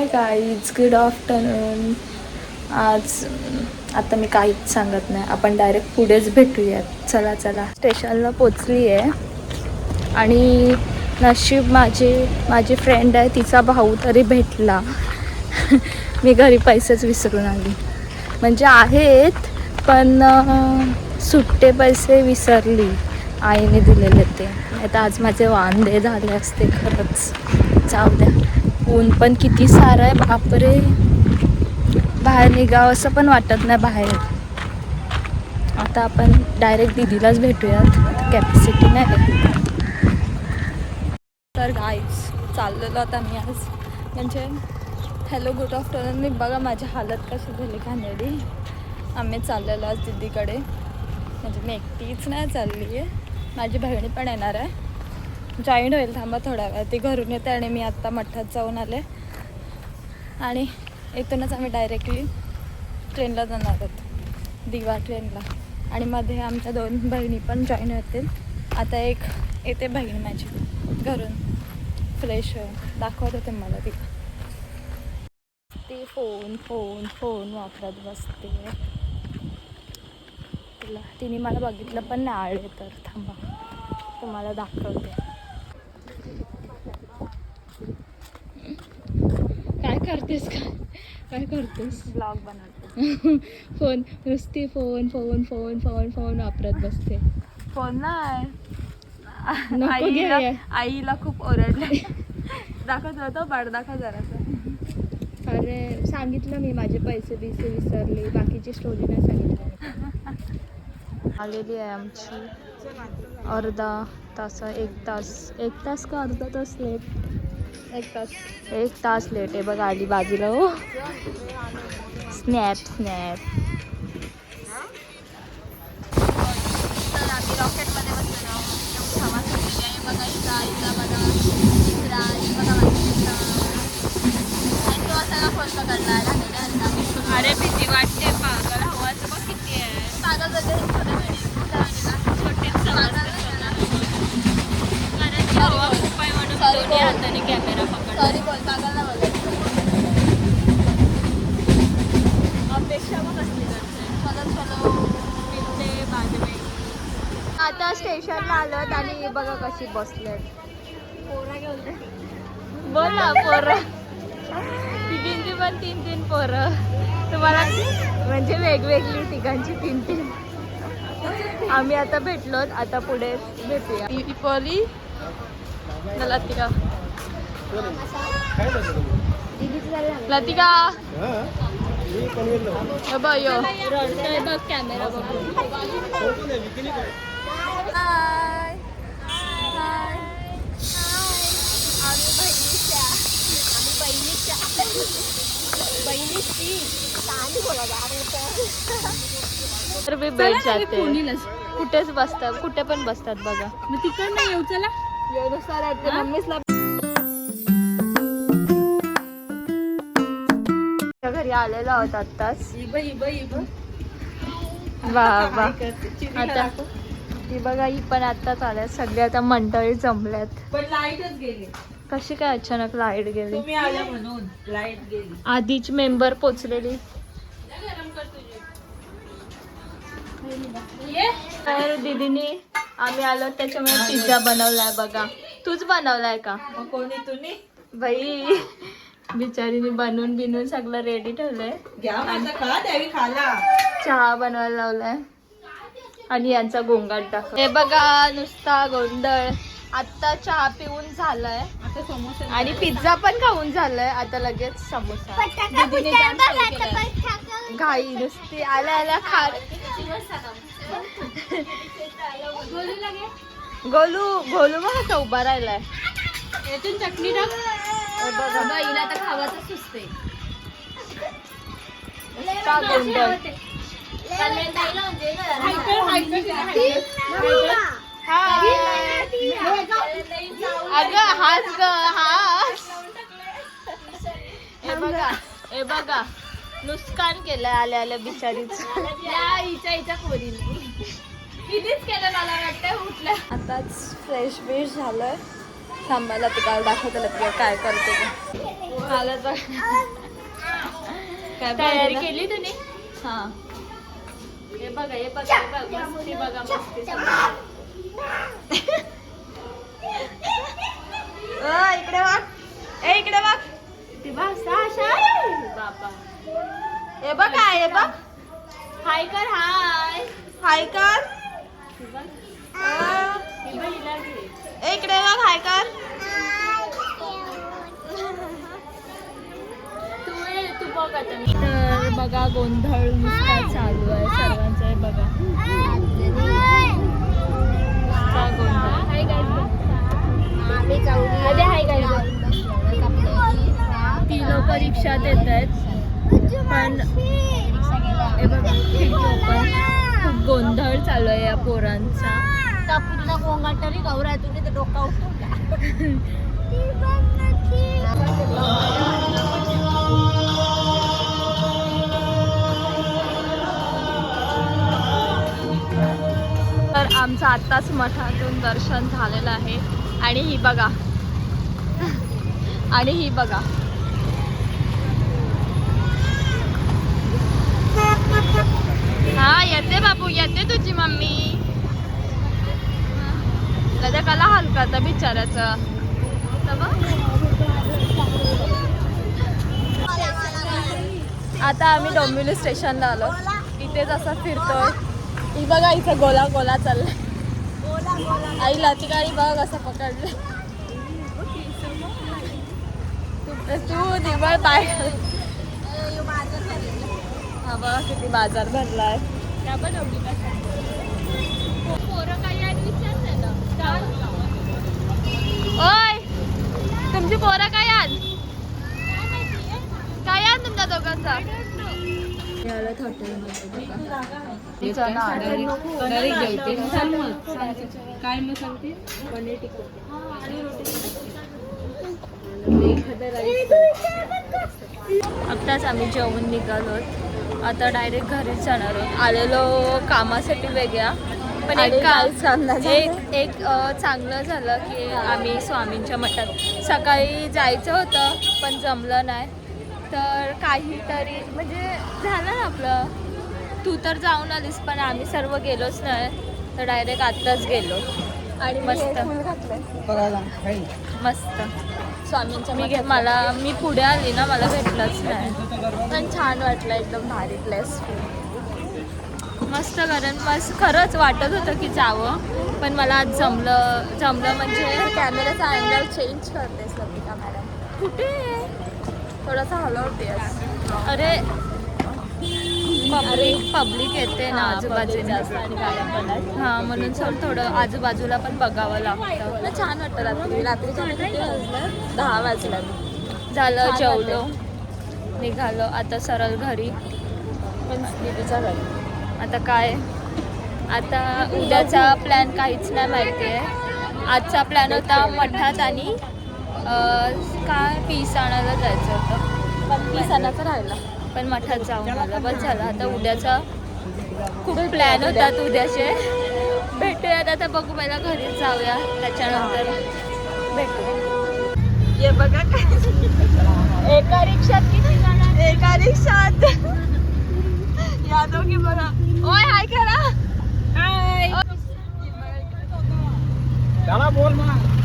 Hi guys, good afternoon. आज आता मी काहीच सांगत नाही, आपण डायरेक्ट पुढेच भेटूयात. चला चला, स्टेशनला पोचली आहे. आणि नशीब माझी फ्रेंड आहे, तिचा भाऊ तरी भेटला. मी घरी पैसेच विसरून आली. म्हणजे आहेत पण सुट्टे पैसे विसरली, आईने दिलेले ते. आता आज माझे वांदे झाले असते खरंच. जाऊ द्या. ऊन पण किती सारं आहे, बापरे. बाहेर निघावं असं पण वाटत नाही बाहेर. आता आपण डायरेक्ट दीदीलाच भेटूयात, कॅपॅसिटी नाही. तर गाईज चाललेलो आता मी आज. म्हणजे हॅलो गुड आफ्टरनून. मी बघा माझी हालत कशी झाली घाणेरडी. आम्ही चाललेलो आज दीदीकडे. म्हणजे मी एकटीच नाही चालली आहे, माझी बहिणी पण येणार आहे. जॉईंट होईल, थांबा थोड्या वेळ. ती घरून येते आणि मी आत्ता मठात जाऊन आले. आणि इथूनच आम्ही डायरेक्टली ट्रेनला जाणार आहोत, दिवा ट्रेनला. आणि मध्ये आमच्या 2 बहिणी पण जॉईन होतील. आता एक येते बहीण माझी घरून फ्रेश होईल, दाखवत होते मला ती. ती फोन वापरत बसते. तिने मला बघितलं पण नाही आले, तर थांबा तुम्हाला दाखवते. काय करतेस काय करतेस? ब्लॉग बनवते. फोन नुसती फोन वापरत बसते. फोन नाही, आईला खूप ओरडले. दाखवत होतो बाळ, दाखव जरासा. अरे सांगितलं मी, माझे पैसे विसरले, बाकीची स्टोरी नाही सांगितलं. आलेली आहे आमची अर्धा तास, 1 तास का अर्धा तास लेट. 1 तास लेट आहे बघ. आली बाजूला. हो स्नॅप. तर आम्ही रॉकेटमध्ये बसलो. हवा सुटलेली आहे बघा. इथला बघा, इकडा आणि बघा माझ्या आणि तो सगळा फोन पकडला. अरे भीती वाटते पागल. हवाचं बघ किती आहे. पागल होते छोटे हवा खूप आहे म्हणून दोन्ही हाताने कॅमेरा पकडला. सॉरी बोल, पागल ना बोल. अपेक्षा मग असली चलो मिळते बाजूने. आता स्टेशनला आलोत आणि बघा कशी बसलेत. पोरं घेऊन बोल ना. पोरं तिघींची पण 3 पोरं तुम्हाला, म्हणजे वेगवेगळी तिघांची 3. आम्ही आता भेटलोत, आता पुढे भेटूया. इपोली लतिका बघ कॅमेरा बघ. तर मी भेट जाते. कुठेच बसतात, कुठे पण बसतात बघा. मग तिकडनं येऊ. चला व्यवस्था मम्मीसला घरी आलेला होता आत्ताच. वा आता ती बघा, ही पण आत्ताच आल्या. सगळे आता मंडळी जमल्यात. पण लाईटच गेली. कशी काय अचानक लाईट गेली? म्हणून लाईट गेली. आधीच मेंबर पोचलेली. तर दीदीने आम्ही आलो त्याच्यामुळे पिझ्झा बनवलाय बघा. तूच बनवलाय का? कोणी तुम्ही बाई? बिचारीने बनवून सगळं रेडी ठेवलंय. चहा बनवायला लावलाय आणि यांचा गोंगाट दाखव. हे बघा नुसता गोंधळ. आता चहा पिऊन झालाय आणि पिझ्झा पण खाऊन झालाय. आता लगेच समोसा. दीदीने घाई नुसती आल्या खा. गोलू मग कसा उभा राहिलाय. यातून चटणी टाक. बघा हिला आता खावाचं सुचते. अगं हाच ग हाच. हे बघा नुकसान केलंय आल्या बिचारीच. हिच्या पोरीने कितीच केलं मला वाटतं. उठलं आताच फ्रेश झालंय थांबायला ते काल दाखवतेला तुला काय करते ते. काय तयारी केली तुम्ही? हा हे बघा हे बघा मस्ती बघा मस्ती. इकडे बघ इकडे बघ ती बापा. हे बघ काय हे बघ. हाय कर हाय हाय कर. इकडे बघ हाय कर. तू बघ आता. तर बघा गोंधळ नुसता चालू आहे सर्वांचा. आहे बघा ती लोक रिक्षात येत आहेत पण हे बघा खूप गोंधळ चालू आहे या पोरांचा. पूर्ण गोंगाट तरी गौरा तुम्ही तर डोका उठवला. तर आमचं आत्ताच मठातून दर्शन झालेलं आहे. आणि ही बघा आणि ही बघा हा येते बाबू येते तुझी मम्मी. दादा कला हलका बिचाराचं. आता आम्ही डोंबिवली स्टेशनला आलो. इथेच असं फिरतोय. ही बघा इथं गोला गोला चाललाय. आई लाची गाडी बघ असं पकडलं. तू निवळ पाय. हा बघा किती बाजार भरलाय. ओय तुमची पोरं काय आज काय आज तुमच्या दोघांचा. काय मग सांगते पनीर आत्ताच आम्ही जेवून निघालो. आता डायरेक्ट घरीच जाणार आहोत. आलेलो कामासाठी वेगळ्या पण एक चांगलं झालं की आम्ही स्वामींच्या मठात सकाळी जायचं होतं पण जमलं नाही. तर काहीतरी म्हणजे झालं ना आपलं. तू तर जाऊन आलीस पण आम्ही सर्व गेलोच नाही. तर डायरेक्ट आत्ताच गेलो आणि मस्त मस्त स्वामींच्या मी पुढे आली ना मला भेटलंच नाही. पण छान वाटलं एकदम भारी प्लेस. मस्त कारण मस्त खरंच वाटत होतं की जावं पण मला आज जमलं म्हणजे कॅमेराचा अँगल चेंज करतेस लपिका मॅडम. कुठे थोडासा हलवते. अरे पब्लिक येते ना आजूबाजूला हां म्हणून सर थोडं आजूबाजूला पण बघावं लागतं. छान वाटतं रात्रीच्या 10 वाजला झालं. जेवलो निघालो आता सरळ घरी. पण दीदीच्या घरी आता काय. आता उद्याचा प्लॅन काहीच नाही माहिती आहे. आजचा प्लॅन होता मठात आणि काय पीस आणायला जायचं होतं पण पीस आणायचं राहिला. पण मठात जाऊन आला बस झालं. आता उद्याचा खूप प्लॅन होतात उद्याचे. भेटूयात आता बघू. पहिला घरीच जाऊया त्याच्यानंतर भेटू. ये बघा एका रिक्षात किती जण. एका रिक्षात या दोघी बघा. ओय हाय करा. हाय चला बोल मग.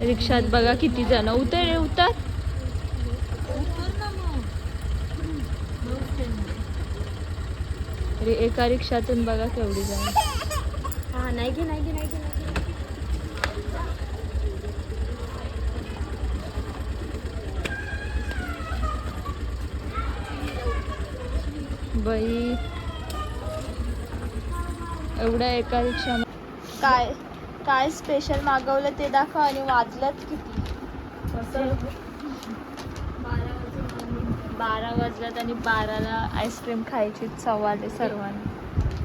रिक्षात बघा किती जण. उतर उतर. एका रिक्षातून बघा केवढी जण. हा नाही घे नाही घे नाही घे. बाई एवढ्या एका रिक्षा. काय काय स्पेशल मागवलं ते दाखव आणि वाजलत किती. 12 वाजल्यात आणि 12ला आईस्क्रीम खायची सवाल सर्वांना.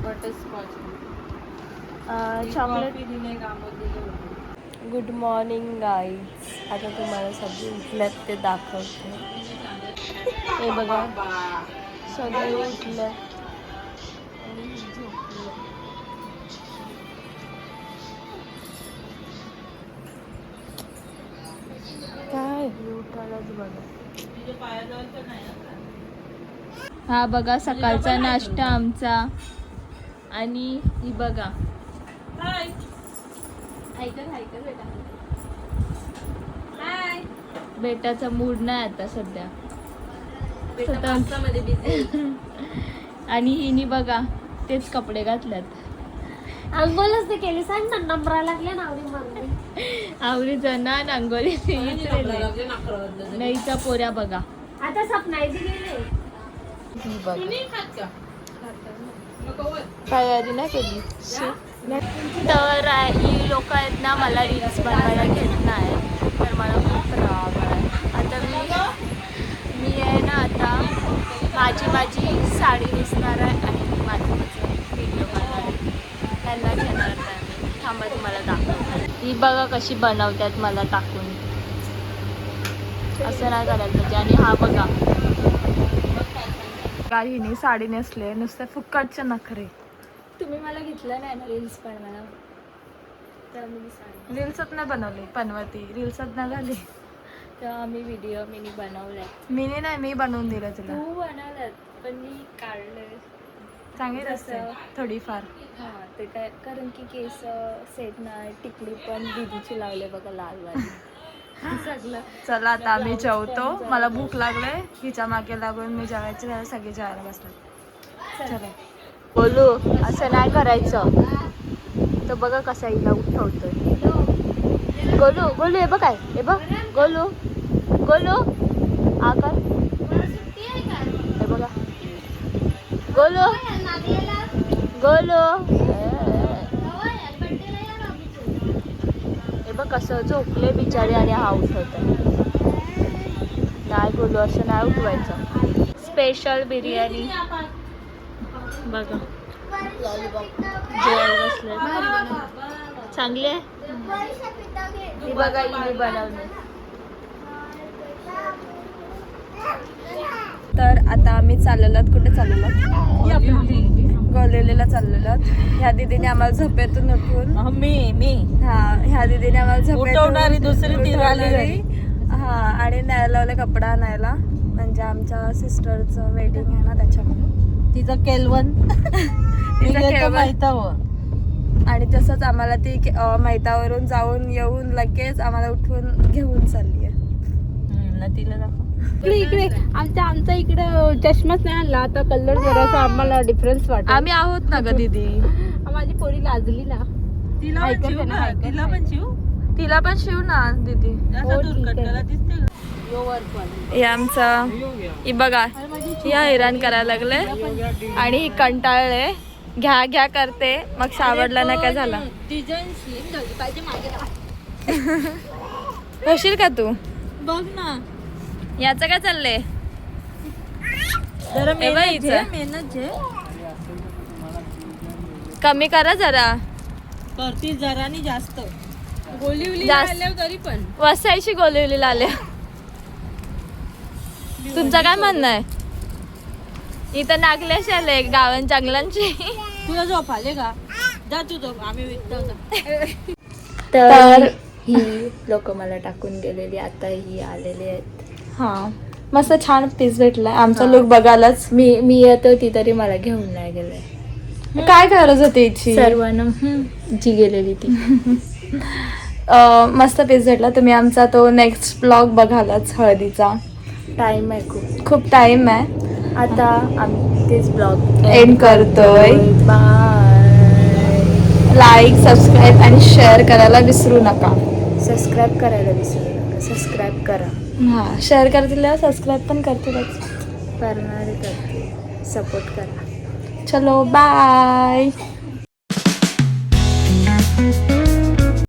Butterscotch chocolate. Good morning guys. आता तुम्हाला सगळे उठल्यात ते दाखवते. हे बघा सगळे उठले. काय हा बघा सकाळचा नाश्ता आमचा. आणि ही बघा बेटाचा मूड नाही आता सध्या. आणि हिनी बघा तेच कपडे घातल्यात. अंघोलच ते केली सांग ना नंबरा लागले ना आवडी जणा अंगोली नाहीचा पोऱ्या बघा. आता सपनाई गेले ही बघा तयारी नाही केली. तर ही लोक आहेत ना मला रील्स बनवायला घेत नाही. तर मला खूप राग आहे. आता मी आहे ना आता माझी साडी नेसणार आहे आणि माझं व्हिडिओ बनवणार आहे. त्यांना घेणार नाही. थांबा तुम्हाला दाखवते. ही बघा कशी बनवतात मला टाकून. असं नाही करायला पाहिजे. आणि हा बघा हिने साडी नेसले नुसतं फुक्कटचे नखरे. तुम्ही मला घेतलं नाही ना रील्स बनवायला. तर मी साडी रील्सच नाही बनवली. पनवती रील्सच नाही झाली. तर आम्ही व्हिडिओ मिनी बनवलाय. मिनी नाही मी बनवून दिलं तुला. तू बनवलं पण मी काढलं. चांगली असतं थोडीफार. हां ते काय कारण की केस सेट नाही. टिकली पण दीदीची लावले बघा लाल वाली. सगळं. चला आता आम्ही जेवतो. मला भूक लागले. हिच्या मागे लागून मी जेवायची वेळेला सगळे जेवायला बसतात. चला बोलू असं नाही करायचं. तर बघा कसा हिला उठवतोय. गोलू गोलू हे बघ काय हे बघ गोलू गोलू आकार हे बघा गोलू गोलू हे बघ कसं झोपले बिचारे आणि हा उठवतोय. नाही गोलू असं नाही उठवायचं. स्पेशल बिर्याणी बघा जेवायला बसले. चांगली आहे. ही बघा हिने बनवली. तर आता आम्ही चाललेलो. कुठे चाललेलो? गोलेलीला चाललेलो. ह्या दीदीने आम्हाला झोपेतून उठवून ह्या दीदीने आम्हाला झोपेतून दुसरी हा आणि न्यायला लावले कपडा आणायला. म्हणजे आमच्या सिस्टरचं वेडिंग आहे ना त्याच्यामुळे. तिचं केलवन आणि तसंच आम्हाला ती मैतावरून जाऊन येऊन लगेच आम्हाला उठवून घेऊन चालली आहे. तिला इकडे आमचा इकडे चष्माच नाही आणला. आता कलर जरासा आम्हाला डिफरन्स वाटत. आम्ही आहोत ना ग दीदी. माझी पोरी लाजली ना. तिला पण शिव ना दीदी. हे आमचा ही बघा ही हैराण करायला लागले आणि ही कंटाळले. घ्या घ्या करते मग सावडला ना काय झाला. होशील का तू? बघ ना याचं काय चाललंय? जरा मेहनत घे. कमी करा जरा. करती जरानी जास्त गोलिवली जास्त. तरी पण वसायची गोलिवलीला आले. तुमचं काय म्हणणं आहे? इथं नागल्याशी आले गावन चांगलांची. तुला झोप आले का? जा तू झोप आम्ही विकतो. तर ही लोक मला टाकून गेलेली. आता ही आलेली आहेत. हा मस्त छान पीस भेटलाय. आमचा लुक बघायलाच. मी येत होती तरी मला घेऊन नाही गेले. काय गरज होती हिची? सर्वांना जी गेलेली ती. मस्त पीस भेटला. तुम्ही आमचा तो नेक्स्ट ब्लॉग बघालाच हळदीचा. टाइम आहे खूप टाइम आहे. आता आम्ही तेच ब्लॉग एंड करतोय. बाय. लाईक सबस्क्राईब आणि शेअर करायला विसरू नका. सबस्क्राईब करायला विसरू नका. सबस्क्राईब करा. हां शेअर करतील सबस्क्राईब पण करतीलच. करणारे करतील. सपोर्ट करा. चलो बाय.